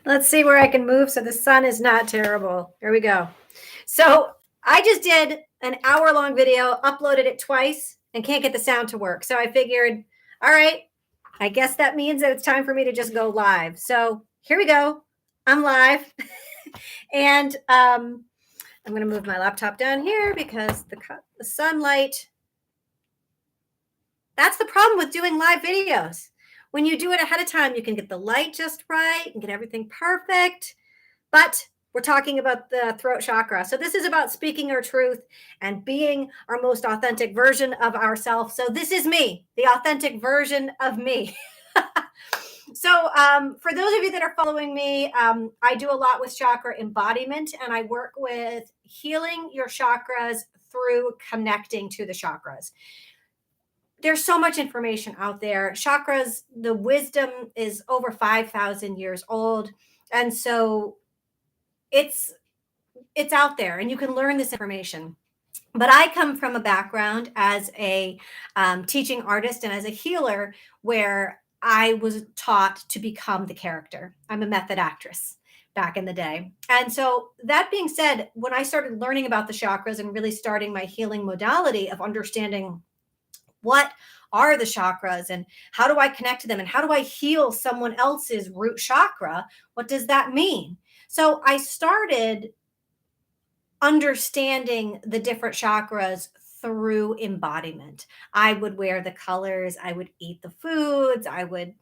Let's see where I can move so the sun is not terrible. Here we go. So I just did an hour-long video, uploaded it twice, and can't get the sound to work. So I figured, all right, I guess that means that it's time for me to just go live. So here we go. I'm live. And I'm going to move my laptop down here because the sunlight. That's the problem with doing live videos. When you do it ahead of time, you can get the light just right and get everything perfect. But we're talking about the throat chakra. So this is about speaking our truth and being our most authentic version of ourselves. So this is me, the authentic version of me. So for those of you that are following me, I do a lot with chakra embodiment, and I work with healing your chakras through connecting to the chakras. There's so much information out there. Chakras, the wisdom is over 5,000 years old. And so it's out there and you can learn this information. But I come from a background as a teaching artist and as a healer where I was taught to become the character. I'm a method actress back in the day. And so that being said, when I started learning about the chakras and really starting my healing modality of understanding what are the chakras and how do I connect to them and how do I heal someone else's root chakra? What does that mean? So I started understanding the different chakras through embodiment. I would wear the colors, I would eat the foods, I would,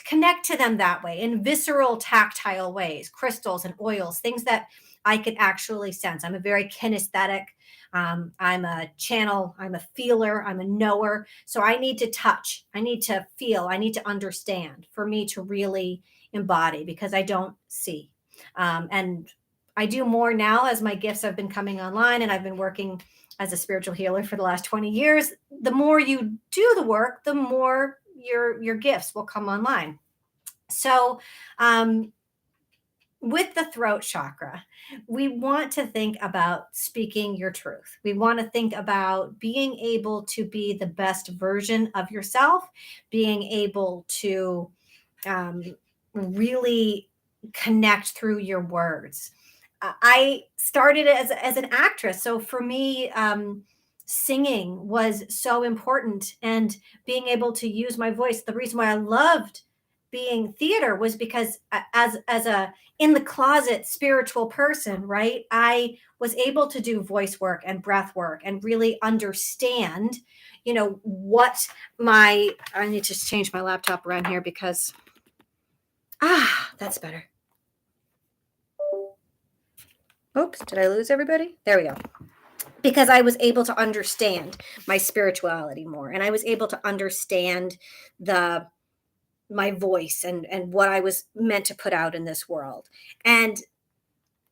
connect to them that way in visceral, tactile ways, crystals and oils, things that I could actually sense. I'm a very kinesthetic. I'm a channel, I'm a feeler, I'm a knower. So I need to touch, I need to feel, I need to understand for me to really embody because I don't see. And I do more now as my gifts have been coming online and I've been working as a spiritual healer for the last 20 years. The more you do the work, the more your gifts will come online. So, with the throat chakra, we want to think about speaking your truth. We want to think about being able to be the best version of yourself, being able to really connect through your words. I started as an actress. So for me, singing was so important and being able to use my voice. The reason why I loved being theater was because as a in the closet spiritual person, right? I was able to do voice work and breath work and really understand, what I need to change my laptop around here because, that's better. Oops, did I lose everybody? There we go. Because I was able to understand my spirituality more and I was able to understand my voice and what I was meant to put out in this world. And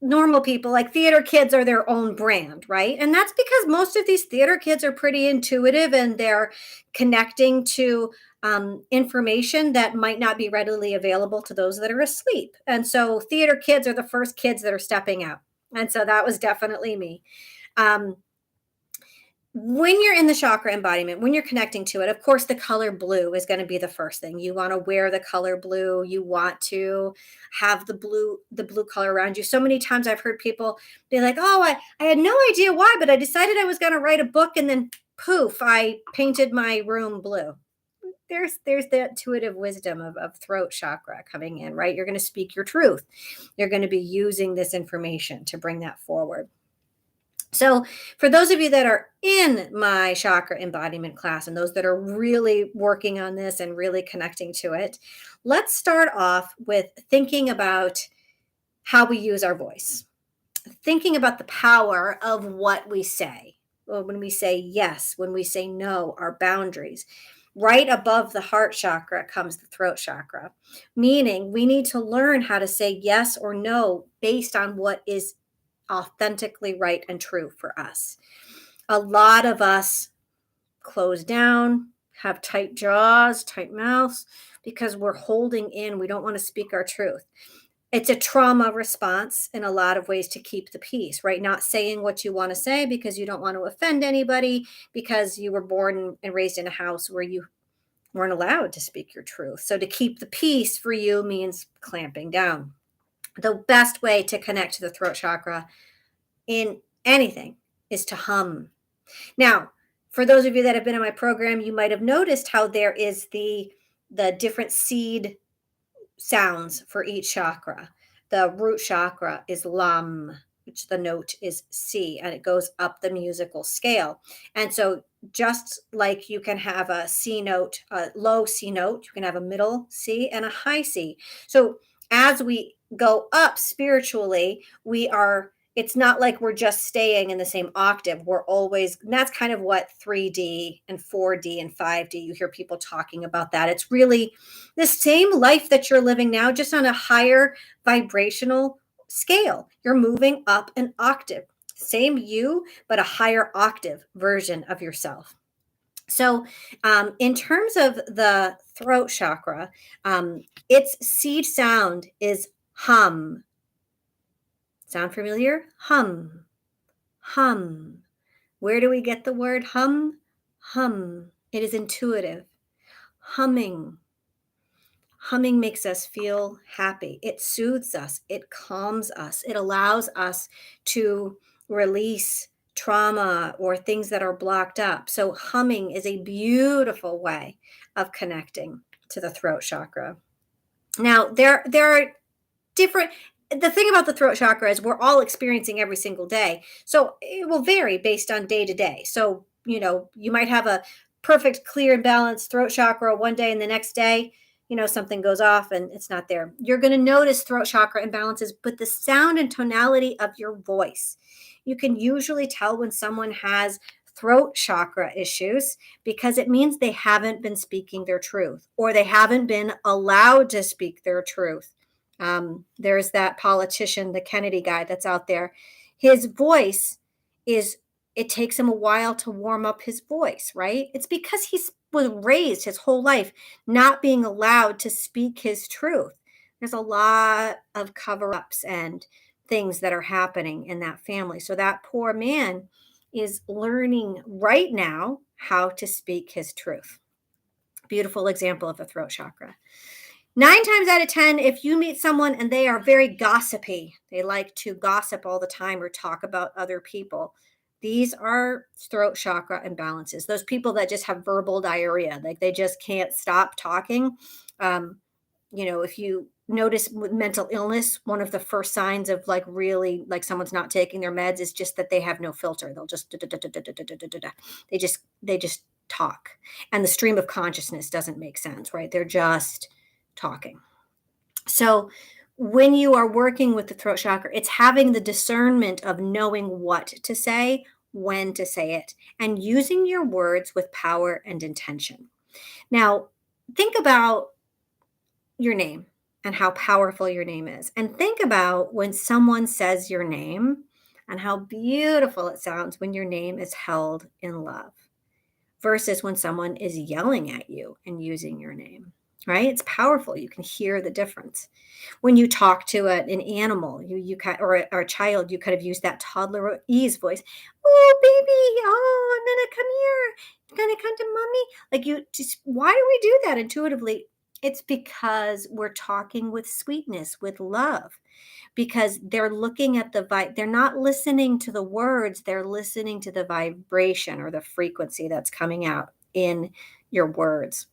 normal people like theater kids are their own brand, right? And that's because most of these theater kids are pretty intuitive and they're connecting to information that might not be readily available to those that are asleep. And so theater kids are the first kids that are stepping out. And so that was definitely me. When you're in the chakra embodiment, when you're connecting to it, of course, the color blue is going to be the first thing. You want to wear the color blue. You want to have the blue color around you. So many times I've heard people be like, oh, I had no idea why, but I decided I was going to write a book and then poof, I painted my room blue. There's the intuitive wisdom of throat chakra coming in, right? You're going to speak your truth. You're going to be using this information to bring that forward. So for those of you that are in my chakra embodiment class and those that are really working on this and really connecting to it, let's start off with thinking about how we use our voice, thinking about the power of what we say. When we say yes, when we say no, our boundaries. Right above the heart chakra comes the throat chakra, meaning we need to learn how to say yes or no based on what is authentically right and true for us. A lot of us close down, have tight jaws, tight mouths, because we're holding in. We don't want to speak our truth. It's a trauma response in a lot of ways to keep the peace, right? Not saying what you want to say because you don't want to offend anybody, because you were born and raised in a house where you weren't allowed to speak your truth. So to keep the peace for you means clamping down. The best way to connect to the throat chakra in anything is to hum. Now, for those of you that have been in my program, you might have noticed how there is the different seed sounds for each chakra. The root chakra is lam, which the note is C, and it goes up the musical scale. And so, just like you can have a C note, a low C note, you can have a middle C and a high C. So, as we go up spiritually, it's not like we're just staying in the same octave. We're always, and that's kind of what 3D and 4D and 5D, you hear people talking about that. It's really the same life that you're living now, just on a higher vibrational scale. You're moving up an octave. Same you, but a higher octave version of yourself. So, in terms of the throat chakra, its seed sound is hum. Sound familiar? Hum, hum. Where do we get the word hum? Hum. It is intuitive. Humming. Humming makes us feel happy. It soothes us. It calms us. It allows us to release trauma or things that are blocked up. So, humming is a beautiful way of connecting to the throat chakra. Now, there are different, the thing about the throat chakra is we're all experiencing every single day. So it will vary based on day to day. So, you might have a perfect, clear, and balanced throat chakra one day, and the next day, something goes off and it's not there. You're going to notice throat chakra imbalances, but the sound and tonality of your voice. You can usually tell when someone has throat chakra issues because it means they haven't been speaking their truth or they haven't been allowed to speak their truth. There's that politician, the Kennedy guy that's out there. His voice it takes him a while to warm up his voice, right? It's because he was raised his whole life not being allowed to speak his truth. There's a lot of cover ups and things that are happening in that family. So that poor man is learning right now how to speak his truth. Beautiful example of the throat chakra. 9 times out of 10, if you meet someone and they are very gossipy, they like to gossip all the time or talk about other people. These are throat chakra imbalances. Those people that just have verbal diarrhea, like they just can't stop talking. If you notice with mental illness, one of the first signs of like really like someone's not taking their meds is just that they have no filter. They'll just they just talk, and the stream of consciousness doesn't make sense, right? They're just talking. So when you are working with the throat chakra, it's having the discernment of knowing what to say, when to say it, and using your words with power and intention. Now, think about your name and how powerful your name is. And think about when someone says your name and how beautiful it sounds when your name is held in love versus when someone is yelling at you and using your name, right? It's powerful. You can hear the difference. When you talk to an animal, or a child, you kind of use that toddler ease voice. Oh, baby, oh, I'm gonna come here. You're gonna come to mommy. Like why do we do that intuitively? It's because we're talking with sweetness, with love, because they're looking at they're not listening to the words, they're listening to the vibration or the frequency that's coming out in your words.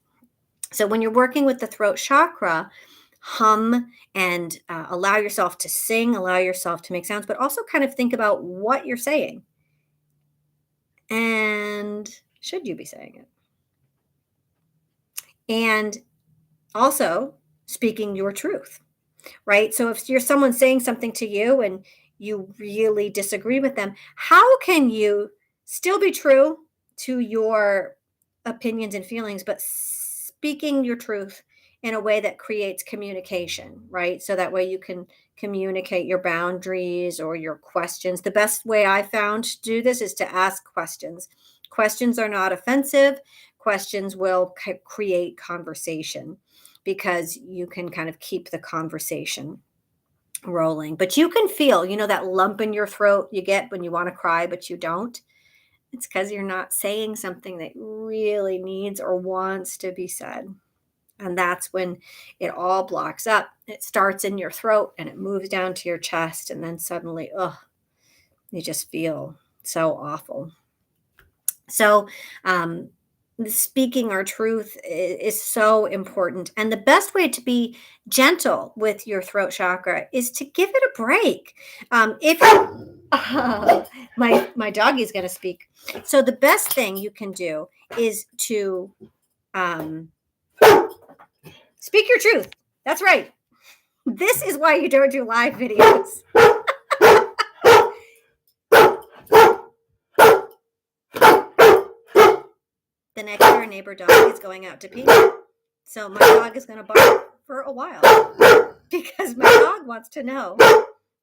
So when you're working with the throat chakra, hum and allow yourself to sing, allow yourself to make sounds, but also kind of think about what you're saying. And should you be saying it? And also speaking your truth, right? So if you're someone saying something to you and you really disagree with them, how can you still be true to your opinions and feelings, but speaking your truth in a way that creates communication, right? So that way you can communicate your boundaries or your questions. The best way I found to do this is to ask questions. Questions are not offensive. Questions will create conversation because you can kind of keep the conversation rolling. But you can feel, that lump in your throat you get when you want to cry, but you don't. It's because you're not saying something that really needs or wants to be said. And that's when it all blocks up. It starts in your throat and it moves down to your chest. And then suddenly, you just feel so awful. So, um, speaking our truth is so important. And the best way to be gentle with your throat chakra is to give it a break. If my doggy's going to speak. So the best thing you can do is to um, speak your truth. That's right. This is why you don't do live videos. The next door neighbor dog is going out to pee. So my dog is going to bark for a while because my dog wants to know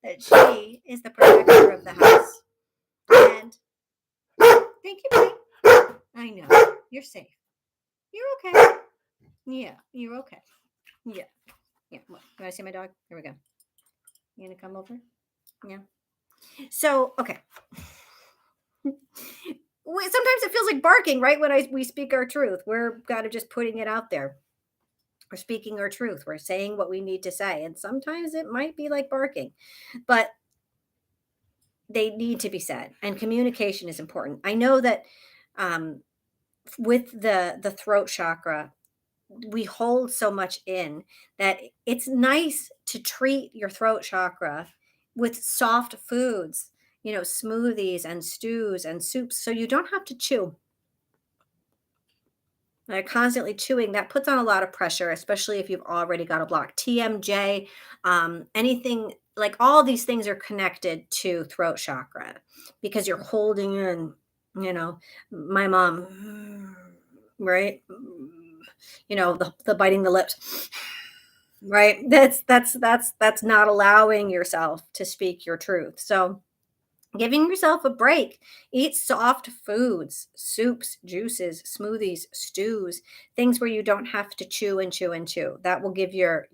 that she is the protector of the house. And thank you, buddy. I know. You're safe. You're okay. Yeah, you're okay. Yeah. Yeah. What? You want to see my dog? Here we go. You going to come over? Yeah. So, okay. Sometimes it feels like barking, right? When we speak our truth, we're kind of just putting it out there. We're speaking our truth. We're saying what we need to say. And sometimes it might be like barking, but they need to be said. And communication is important. I know that um, with the throat chakra, we hold so much in that it's nice to treat your throat chakra with soft foods, smoothies and stews and soups, so you don't have to chew. Constantly chewing, that puts on a lot of pressure, especially if you've already got a block. TMJ, anything like all these things are connected to throat chakra because you're holding in, you know, my mom, right? The biting the lips, right? That's not allowing yourself to speak your truth. So giving yourself a break. Eat soft foods, soups, juices, smoothies, stews, things where you don't have to chew and chew and chew. That will give your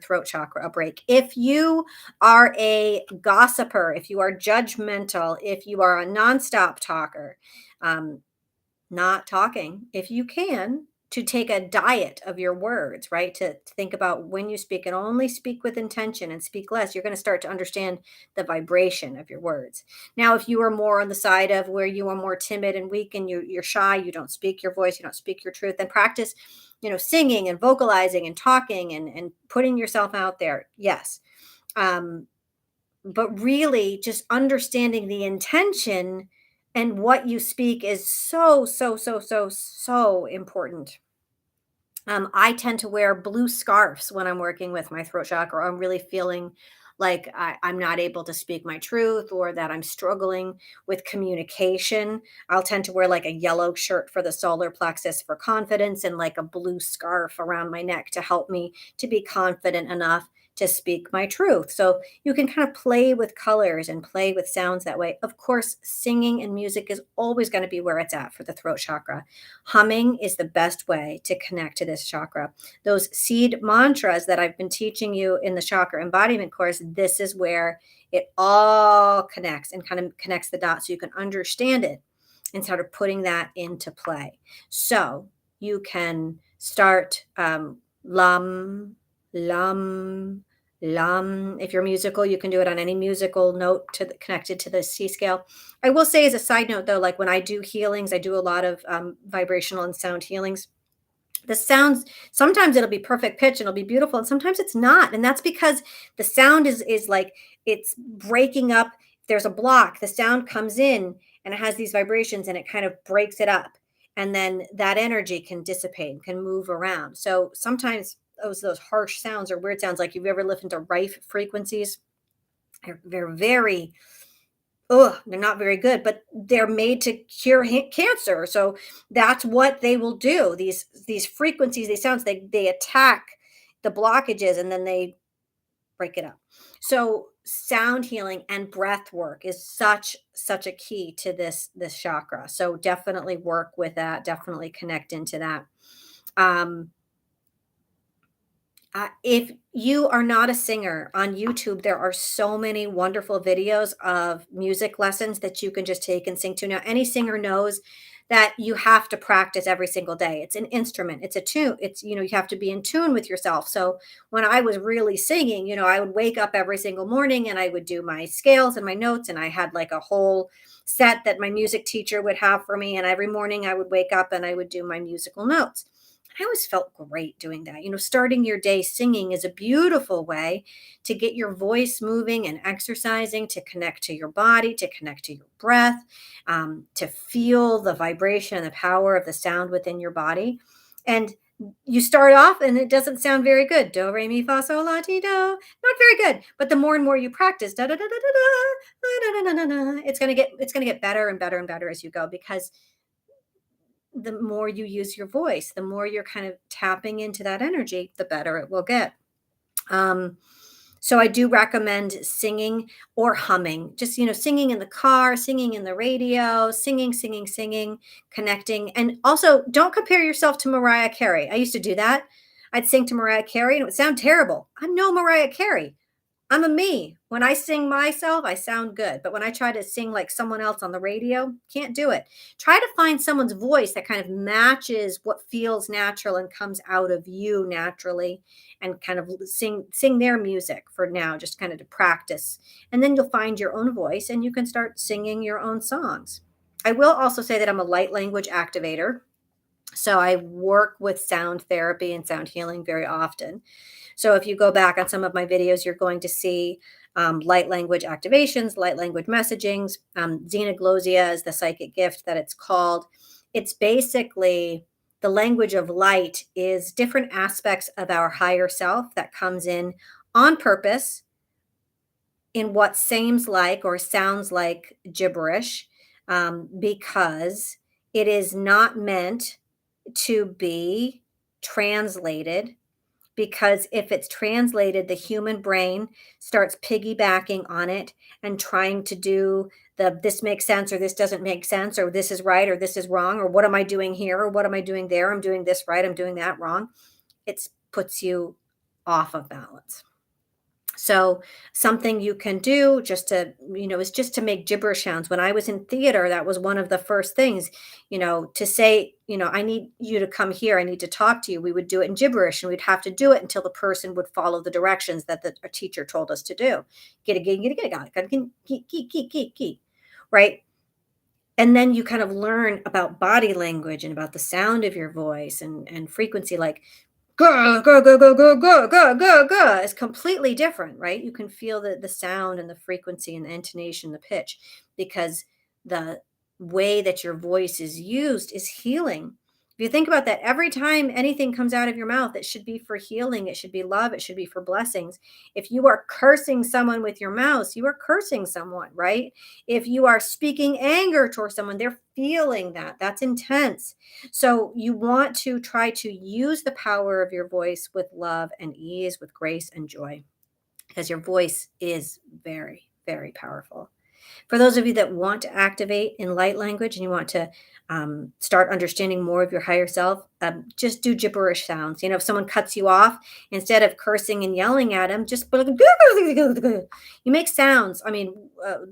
throat chakra a break. If you are a gossiper, if you are judgmental, if you are a nonstop talker, um, not talking, if you can, to take a diet of your words, right? To think about when you speak and only speak with intention and speak less, you're going to start to understand the vibration of your words. Now, if you are more on the side of where you are more timid and weak and you're shy, you don't speak your voice, you don't speak your truth, then practice, singing and vocalizing and talking and putting yourself out there. Yes. Um, but really just understanding the intention and what you speak is so so so so so important. I tend to wear blue scarves when I'm working with my throat chakra. I'm really feeling like I'm not able to speak my truth or that I'm struggling with communication. I'll tend to wear like a yellow shirt for the solar plexus for confidence and like a blue scarf around my neck to help me to be confident enough to speak my truth. So you can kind of play with colors and play with sounds that way. Of course, singing and music is always going to be where it's at for the throat chakra. Humming is the best way to connect to this chakra. Those seed mantras that I've been teaching you in the chakra embodiment course, this is where it all connects and kind of connects the dots so you can understand it and sort of putting that into play. So you can start lam, lam, lam. If you're musical, you can do it on any musical note connected to the C scale. I will say as a side note though, like when I do healings, I do a lot of vibrational and sound healings. The sounds, sometimes it'll be perfect pitch and it'll be beautiful, and sometimes it's not. And that's because the sound is like it's breaking up. If there's a block, the sound comes in and it has these vibrations and it kind of breaks it up. And then that energy can dissipate, can move around. So sometimes those harsh sounds or weird sounds, like you've ever listened to rife frequencies, they're very they're not very good, but they're made to cure cancer. So that's what they will do. These frequencies, these sounds, they attack the blockages and then they break it up. So sound healing and breath work is such a key to this chakra. So definitely work with that. Definitely connect into that. Um, If you are not a singer, on YouTube, there are so many wonderful videos of music lessons that you can just take and sing to. Now, any singer knows that you have to practice every single day. It's an instrument, it's a tune. It's, you have to be in tune with yourself. So when I was really singing, I would wake up every single morning and I would do my scales and my notes. And I had like a whole set that my music teacher would have for me. And every morning I would wake up and I would do my musical notes. I always felt great doing that. Starting your day singing is a beautiful way to get your voice moving and exercising, to connect to your body, to connect to your breath, to feel the vibration and the power of the sound within your body. And you start off and it doesn't sound very good. Do, re, mi, fa, sol, la, ti, do. Not very good. But the more and more you practice, da, da, da, da, da, da, da, da, da, da, it's gonna get better and better and better as you go, because the more you use your voice, the more you're kind of tapping into that energy, the better it will get. Um, so I do recommend singing or humming, just, singing in the car, singing in the radio, singing, singing, singing, connecting. And also don't compare yourself to Mariah Carey. I used to do that. I'd sing to Mariah Carey and it would sound terrible. I'm no Mariah Carey. I'm a me. When I sing myself, I sound good. But when I try to sing like someone else on the radio, can't do it. Try to find someone's voice that kind of matches what feels natural and comes out of you naturally, and kind of sing their music for now, just kind of to practice. And then you'll find your own voice and you can start singing your own songs. I will also say that I'm a light language activator. So I work with sound therapy and sound healing very often. So if you go back on some of my videos, you're going to see light language activations, light language messagings. Xenoglosia is the psychic gift that it's called. It's basically the language of light is different aspects of our higher self that comes in on purpose in what seems like or sounds like gibberish, because it is not meant to be translated, because if it's translated, the human brain starts piggybacking on it and trying to do the this makes sense or this doesn't make sense, or this is right or this is wrong, or what am I doing here or what am I doing there? I'm doing this right, I'm doing that wrong. It puts you off of balance. So something you can do just to, is just to make gibberish sounds. When I was in theater, that was one of the first things, to say, I need you to come here. I need to talk to you. We would do it in gibberish and we'd have to do it until the person would follow the directions that the teacher told us to do. Get, right? And then you kind of learn about body language and about the sound of your voice and frequency, like go, go, go, go, go, go, go, go, go is completely different, right? You can feel the sound and the frequency and the intonation, the pitch, because the way that your voice is used is healing. If you think about that, every time anything comes out of your mouth, it should be for healing, it should be love, it should be for blessings. If you are cursing someone with your mouth, you are cursing someone, right? If you are speaking anger towards someone, they're feeling that. That's intense. So you want to try to use the power of your voice with love and ease, with grace and joy, because your voice is very, very powerful. For those of you that want to activate in light language and you want to start understanding more of your higher self, just do gibberish sounds. If someone cuts you off, instead of cursing and yelling at them, just you make sounds. I mean,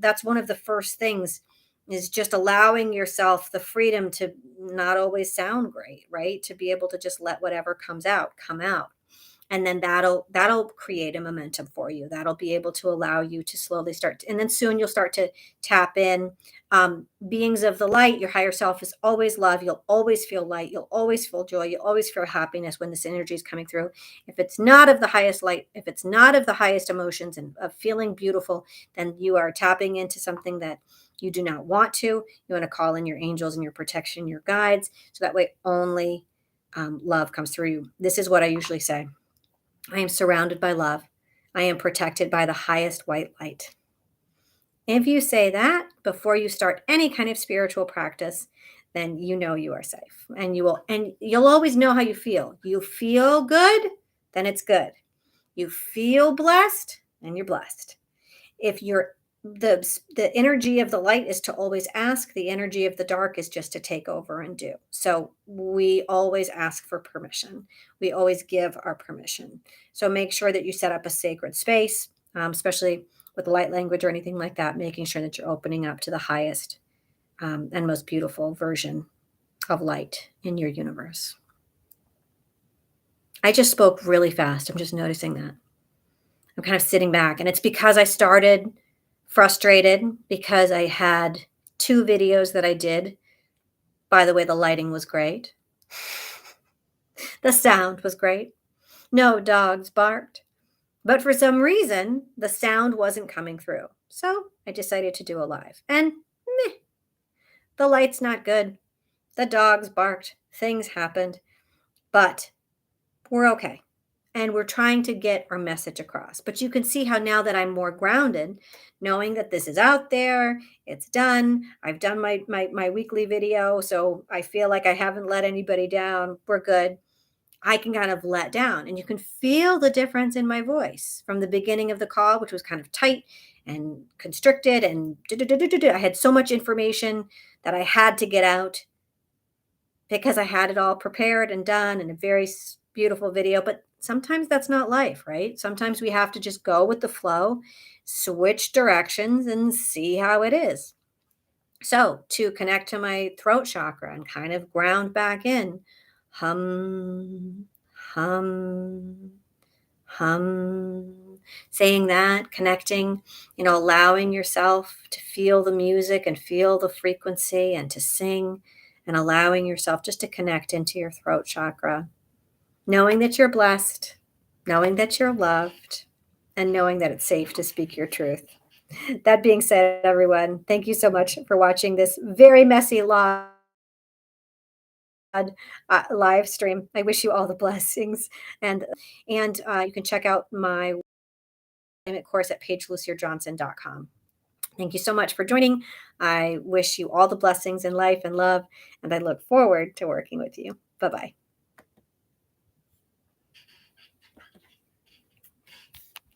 that's one of the first things, is just allowing yourself the freedom to not always sound great, right? To be able to just let whatever comes out come out, and then that'll create a momentum for you. That'll be able to allow you to slowly start and then soon you'll start to tap in. Beings of the light, your higher self is always love. You'll always feel light, you'll always feel joy, you'll always feel happiness when this energy is coming through. If it's not of the highest light, if it's not of the highest emotions and of feeling beautiful, then you are tapping into something that you do not want to. You want to call in your angels and your protection, your guides, so that way only love comes through you. This is what I usually say: I am surrounded by love. I am protected by the highest white light. If you say that before you start any kind of spiritual practice, then you know you are safe. And you'll always know how you feel. You feel good, then it's good. You feel blessed, then you're blessed. If you're the energy of the light is to always ask, the energy of the dark is just to take over and do. So we always ask for permission, we always give our permission. So make sure that you set up a sacred space, especially with light language or anything like that, making sure that you're opening up to the highest and most beautiful version of light in your universe. I just spoke really fast, I'm just noticing that. I'm kind of sitting back, and it's because I started frustrated because I had 2 videos that I did. By the way, the lighting was great. The sound was great. No dogs barked, but for some reason, the sound wasn't coming through. So, I decided to do a live, and meh, the light's not good. The dogs barked, things happened, but we're okay. And we're trying to get our message across. But you can see how now that I'm more grounded, knowing that this is out there, it's done. I've done my weekly video, so I feel like I haven't let anybody down. We're good. I can kind of let down, and you can feel the difference in my voice from the beginning of the call, which was kind of tight and constricted, and I had so much information that I had to get out because I had it all prepared and done in a very beautiful video. But sometimes that's not life, right? Sometimes we have to just go with the flow, switch directions, and see how it is. So, to connect to my throat chakra and kind of ground back in, hum, hum, hum, saying that, connecting, allowing yourself to feel the music and feel the frequency and to sing, and allowing yourself just to connect into your throat chakra, knowing that you're blessed, knowing that you're loved, and knowing that it's safe to speak your truth. That being said, everyone, thank you so much for watching this very messy live stream. I wish you all the blessings, and you can check out my course at pagelucierjohnson.com. Thank you so much for joining. I wish you all the blessings in life and love, and I look forward to working with you. Bye bye.